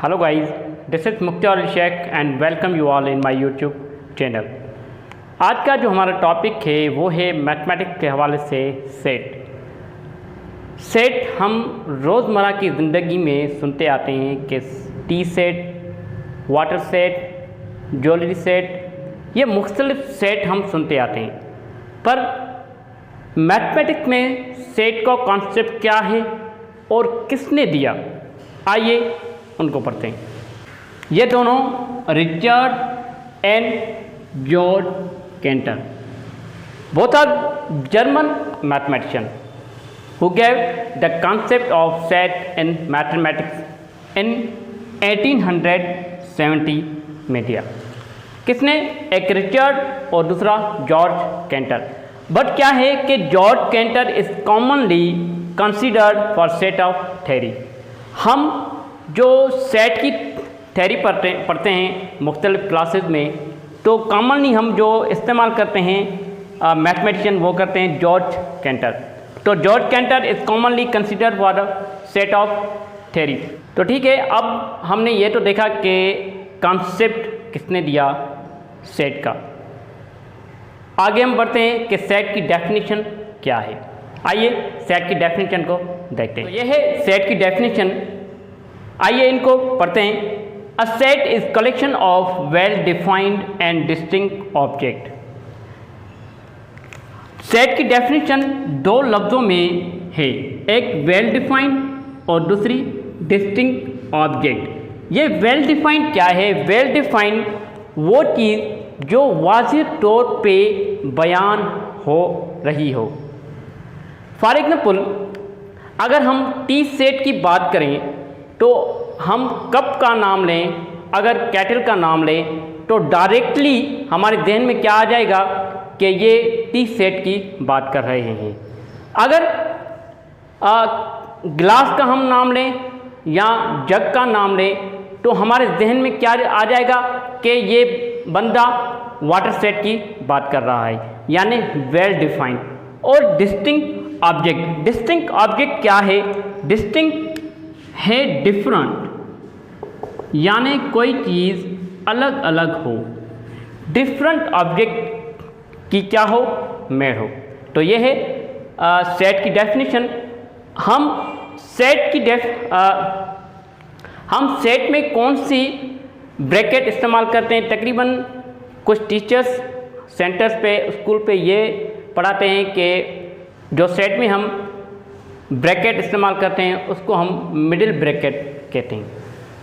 Hello guys, this is Mukhtar Shaikh and welcome you all in my YouTube channel. आज का जो हमारा टॉपिक है वो है मैथमेटिक्स के हवाले से सेट हम रोज़मर्रा की ज़िंदगी में सुनते आते हैं कि T set, water set, jewellery set, ये मुख्तलिफ सेट हम सुनते आते हैं। पर मैथमेटिक्स में सेट का कॉन्सेप्ट क्या है और किसने दिया, आइए उनको पढ़ते हैं। ये दोनों Richard and George Cantor, both are German mathematician who gave the concept of set in mathematics in 1870 में दिया। किसने? एक रिचर्ड और दूसरा जॉर्ज केंटर। बट क्या है कि George canter is commonly considered for set of theory. हम जो सेट की थ्योरी पढ़ते हैं मुख्तलिफ क्लासेस में, तो कॉमनली हम जो इस्तेमाल करते हैं मैथमेटिशियन वो करते हैं जॉर्ज केंटर। तो George canter is commonly considered for the set of theory. तो ठीक है, अब हमने ये तो देखा कि कॉन्सेप्ट किसने दिया सेट का। आगे हम बढ़ते हैं कि सेट की डेफिनेशन क्या है। आइए सेट की डेफिनेशन को देखते हैं। तो यह है सेट की डेफिनेशन, आइए इनको पढ़ते हैं। A set is collection of well defined and distinct object. Set की डेफिनेशन दो लफ्ज़ों में है, एक वेल डिफाइंड और दूसरी डिस्टिंक्ट ऑब्जेक्ट। ये वेल डिफाइंड क्या है? वेल डिफाइंड वो चीज़ जो वाज़ेह तौर पे बयान हो रही हो। फॉर एग्जांपल, अगर हम टी सेट की बात करें तो हम कप का नाम लें, अगर कैटल का नाम लें, तो डायरेक्टली हमारे जहन में क्या आ जाएगा कि ये टी सेट की बात कर रहे हैं। अगर ग्लास का हम नाम लें या जग का नाम लें, तो हमारे जहन में क्या आ जाएगा कि ये बंदा वाटर सेट की बात कर रहा है, यानी वेल डिफाइंड। और डिस्टिंक्ट ऑब्जेक्ट, डिस्टिंक्ट ऑब्जेक्ट क्या है? डिस्टिंक्ट है डिफरेंट, यानी कोई चीज़ अलग अलग हो। डिफरेंट ऑब्जेक्ट की क्या हो? मेल हो। तो ये है सेट की डेफिनेशन। हम सेट में कौन सी ब्रैकेट इस्तेमाल करते हैं? तकरीबन कुछ टीचर्स सेंटर्स पे, स्कूल पे ये पढ़ाते हैं कि जो सेट में हम ब्रैकेट इस्तेमाल करते हैं उसको हम मिडिल ब्रैकेट कहते हैं।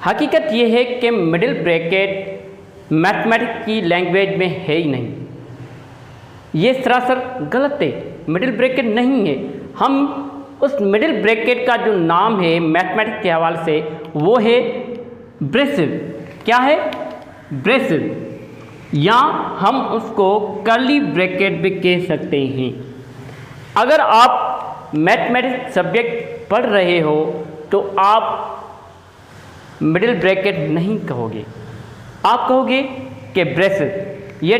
हकीकत ये है कि मिडिल ब्रैकेट मैथमेटिक्स की लैंग्वेज में है ही नहीं। ये सरासर गलत है, मिडिल ब्रैकेट नहीं है। हम उस मिडिल ब्रैकेट का जो नाम है मैथमेटिक्स के हवाले से वो है ब्रेसिव। क्या है? ब्रेसिव, या हम उसको कर्ली ब्रैकेट भी कह सकते हैं। अगर आप मैथमेटिक्स सब्जेक्ट पढ़ रहे हो तो आप मिडिल ब्रैकेट नहीं कहोगे, आप कहोगे कि ब्रेसिव। ये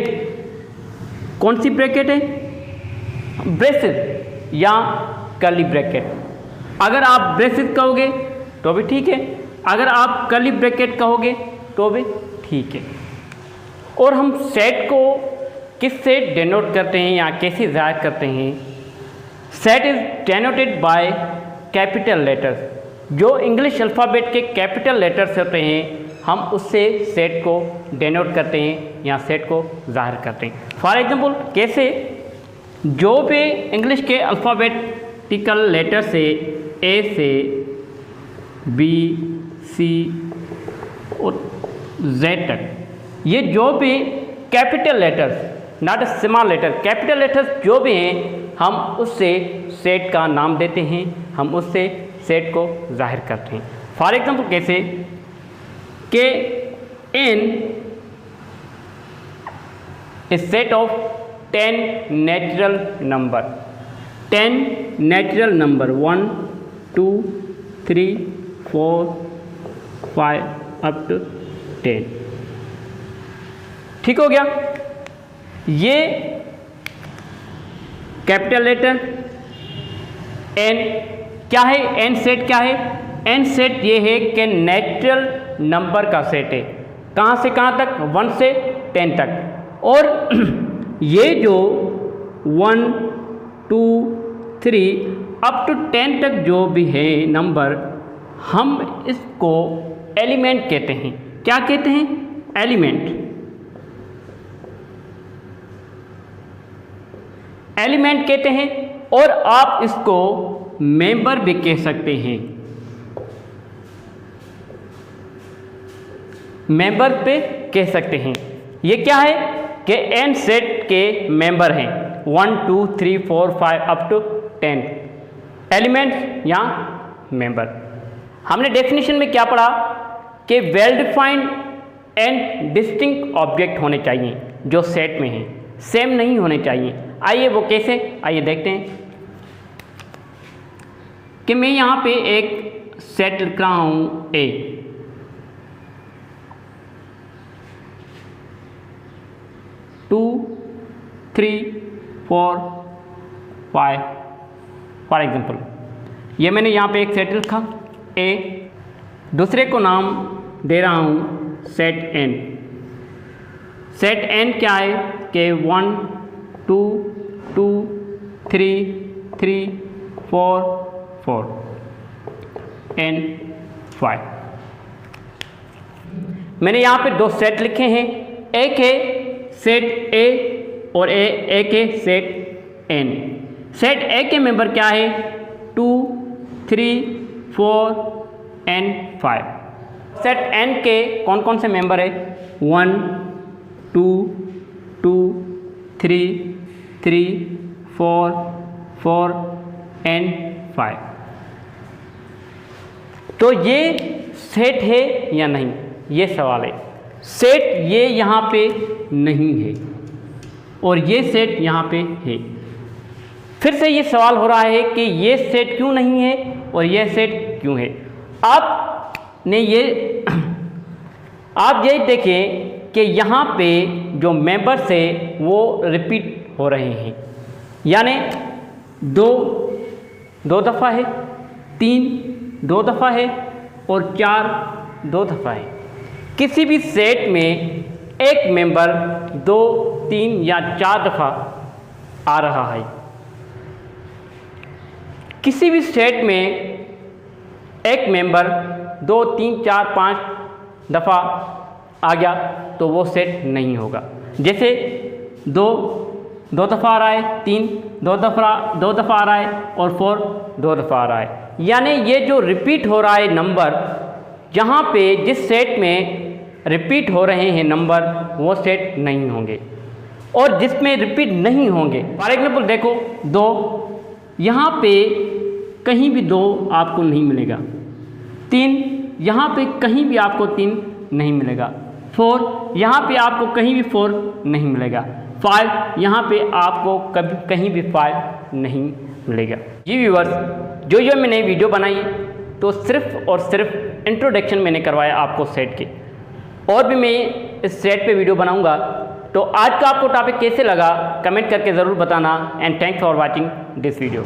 कौन सी ब्रैकेट है? ब्रेसिव या कर्ली ब्रैकेट। अगर आप ब्रेसिव कहोगे तो भी ठीक है, अगर आप कर्ली ब्रैकेट कहोगे तो भी ठीक है। और हम सेट को किससे डिनोट करते हैं या कैसे ज़ाहिर करते हैं? Set is denoted by capital letters. जो इंग्लिश अल्फ़ाबेट के कैपिटल लेटर्स होते हैं, हम उससे सेट को डिनोट करते हैं या सेट को ज़ाहिर करते हैं। फॉर एग्जांपल, कैसे? जो भी इंग्लिश के अल्फ़ाबेटिकल लेटर से ए से बी, सी और जेड तक, ये जो भी capital letters, not small letter, capital letters जो भी हैं, हम उससे सेट का नाम देते हैं, हम उससे सेट को ज़ाहिर करते हैं। फॉर एग्जांपल, कैसे कि n is set of 10 natural number, 10 natural number 1 2 3 4 5 up to 10। ठीक हो गया? ये कैपिटल लेटर n क्या है? n सेट क्या है? एन सेट ये है कि नेचुरल नंबर का सेट है। कहाँ से कहाँ तक? 1 से 10 तक। और ये जो 1 2 3 अप टू 10 तक जो भी है नंबर, हम इसको एलिमेंट कहते हैं। क्या कहते हैं? एलिमेंट। एलिमेंट कहते हैं। और आप इसको मेंबर भी कह सकते हैं। मेंबर पे कह सकते हैं। ये क्या है कि एन सेट के मेंबर हैं 1 2 3 4 5 अप टू 10 एलिमेंट्स या मेंबर। हमने डेफिनेशन में क्या पढ़ा कि well defined and distinct object होने चाहिए जो सेट में हैं, सेम नहीं होने चाहिए। आइए वो कैसे, आइए देखते हैं कि मैं यहाँ पे एक सेट लिख रहा हूँ ए। टू 3 4 5 फॉर एग्जाम्पल ये मैंने यहाँ पे एक सेट लिखा ए। दूसरे को नाम दे रहा हूँ सेट एन। सेट एन क्या है कि 1 2 2 3 3 4 4 एन 5। मैंने यहाँ पे दो सेट लिखे हैं, एक है सेट ए और एक है सेट एन। सेट ए के मेंबर क्या है? 2 3 4 एन 5। सेट एन के कौन कौन से मेंबर है? 1 2 2 3 3 4 4 एन 5। तो ये सेट है या नहीं, ये सवाल है। सेट ये यहाँ पे नहीं है और ये सेट यहाँ पे है। फिर से ये सवाल हो रहा है कि ये सेट क्यों नहीं है और ये सेट क्यों है। आपने ये आप ये देखें कि यहाँ पे जो मेंबर्स है वो रिपीट हो रहे हैं, यानी 2 2 दफ़ा है, 3 2 दफ़ा है और 4 2 दफ़ा है। किसी भी सेट में एक मेंबर 2 3 या 4 दफ़ा आ रहा है। किसी भी सेट में एक मेंबर 2 3 4 5 दफ़ा आ गया तो वो सेट नहीं होगा। जैसे 2 2 दफ़ा आ रहा है, 3 2 दफ़ा आ रहा है और 4 2 दफ़ा आ रहा है। यानी ये जो रिपीट हो रहा है नंबर, जहाँ पे जिस सेट में रिपीट हो रहे हैं नंबर वो सेट नहीं होंगे। और जिसमें रिपीट नहीं होंगे, फॉर एग्जाम्पल देखो 2, यहाँ पे कहीं भी 2 आपको नहीं मिलेगा। 3, यहाँ पे कहीं भी आपको 3 नहीं मिलेगा। 4, यहाँ पे आपको कहीं भी 4 नहीं मिलेगा। 5, यहाँ पे आपको कभी कहीं भी 5 नहीं मिलेगा। जी व्यूअर्स, जो मैंने वीडियो बनाई तो सिर्फ और सिर्फ इंट्रोडक्शन मैंने करवाया आपको सेट के, और भी मैं इस सेट पे वीडियो बनाऊंगा। तो आज का आपको टॉपिक कैसे लगा कमेंट करके ज़रूर बताना। And thanks for watching this video.